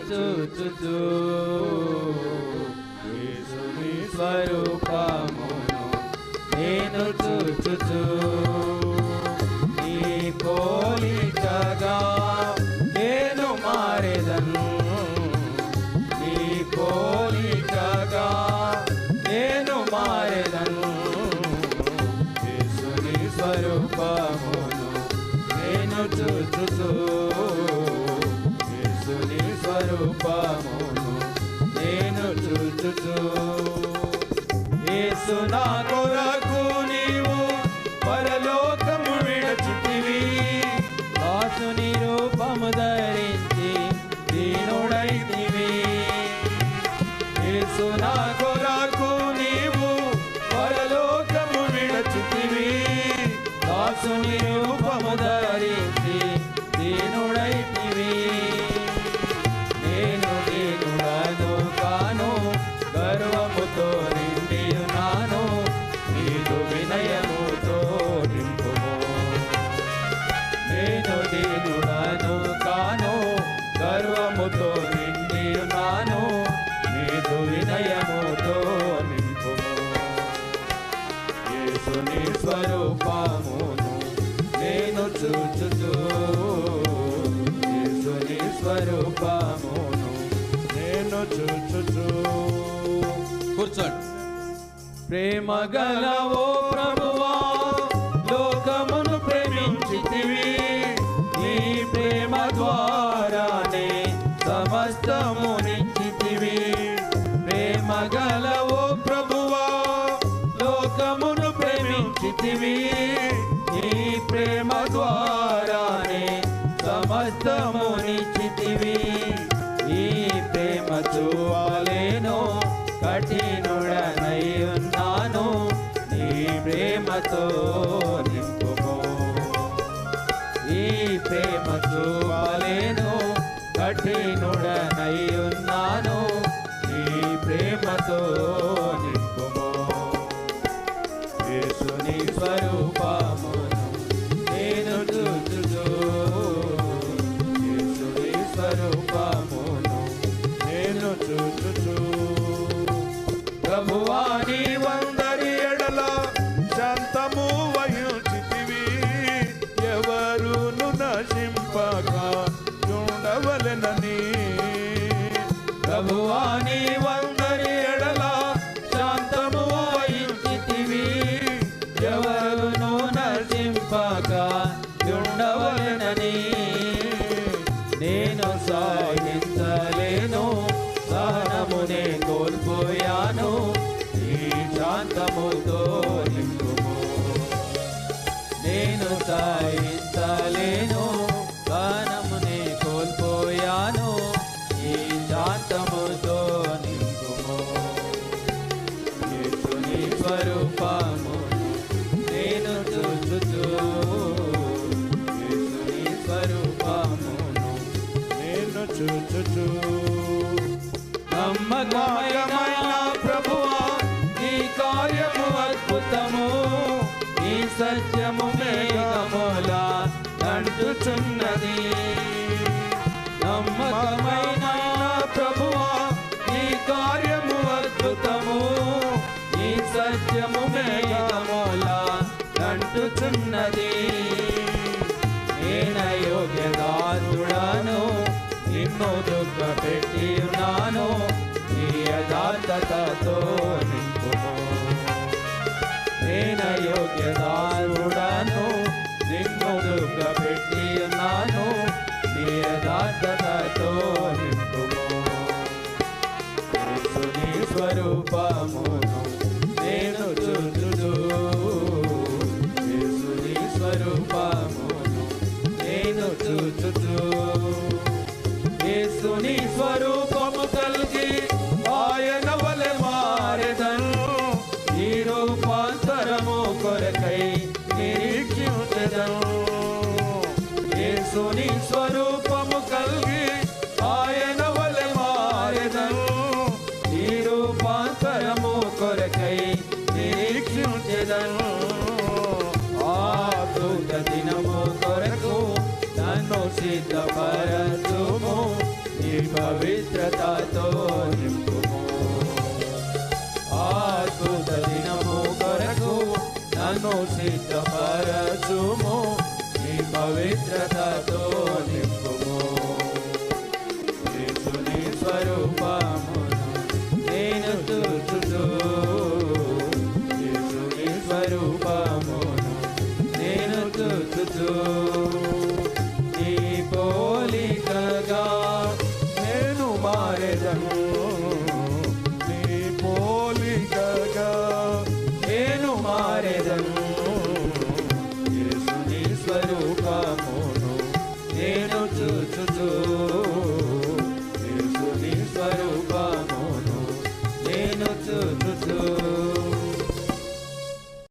చూచుచు యేసుని స్వరూపమును నేను చూచుచు నీ పోలికగా నేను మారెదను నీ పోలికగా నేను మారెదను యేసుని స్వరూపమును నేను చూచుచు యేసుని స్వరూపమును నేను చూచుచు యేసు నా కొరకు నీవు పరలోకము విడచితివి దాసుని రూపము ధరించి దీనుడైతివి యేసు నా కొరకు నీవు పరలోకము విడచితివి దాసుని రూపము ధరించి దీనుడైతివి నేను దీనుడను కాను గర్వముతో నిండి ఉన్నాను నీదు వినయముతో నింపుము నేను దీనుడను కాను గర్వముతో నిండి ఉన్నాను నీదు వినయముతో నింపుము యేసుని స్వరూపమును నేను చూచుచు యేసుని స్వరూపమును నేను చూచుచు కూర్చోండి ప్రేమ గలవో ప్రభువా లోకమును ప్రేమించితివి నీ ప్రేమ ద్వారానే సమస్తము నించితివి ప్రేమ గలవో ప్రభువా లోకమును ప్రేమించితివి నీ ప్రేమ ద్వారానే సమస్తము నించితివి ఈ ప్రేమ చూపలేను కఠినుడనై ఉన్నాను నీ ప్రేమతో నింపుము ఈ ప్రేమ చూపలేను కఠినుడనై ఉన్నాను నీ ప్రేమతో నింపుము యేసుని స్వరూపమును నేను చూచుచు యేసుని స్వరూపమును నేను చూచుచు ప్రభువా నీ వందరి ఎడల శాంతము వహించితివి ఎవరును నశింపక ఉండవలెనని ప్రభువా నీ వందరి ఎడల శాంతము వహించితివి ఎవరును నశింపక ఉండవలెనని నేను సాగించలేను సహనమునే కోల్పోయాను ఈ శాంతముతో నింపుము నేను సాగించలేను సహనమునే కోల్పోయాను ఈ శాంతముతో నింపుము యేసుని స్వరూపమును నేను చూచుచు యేసుని స్వరూపమును నేను చూచుచు నమ్మకమైన ప్రభువా నీ కార్యము అద్భుతము నీ సత్యము మేఘముల నంటుచున్నది నమ్మకమైన ప్రభువా నీ కార్యము అద్భుతము నీ సత్యము మేఘముల నంటుచున్నది నేనయోగ్యదాసుడను నిన్ను దుఃఖపెట్టి ఉన్నాను నీ యథార్థతతో నింపుము నేనయోగ్యదాసుడను నిన్ను దుఃఖపెట్టి ఉన్నాను నీ యథార్థతతో నింపుము యేసుని స్వరూపమును నేను చూచుచు యేసుని స్వరూపమును నేను చూచుచు యేసుని స్వరూపము కలిగి ఆయన వలె మారెదను ఈ రూపాంతరము కొరకై నిరీక్షించెదను యేసుని స్వరూపము కలిగి ఆయన వలె మారెదను ఈ రూపాంతరము కొరకై నిరీక్షించెదను ఆ దూత దినము కొరకు నన్ను సిద్ధపరచుము ఈ పవిత్రతతో నింపుము అద్భుత దినము కొరకు నన్ను సిద్ధపరచుము నీ పవిత్రతతో నింపుము యేసుని స్వరూపమును నేను చూచుచు యేసుని స్వరూపమును నేను చూచుచు నీ పోలికగా నేను మారెదను నీ పోలికగా నేను మారెదను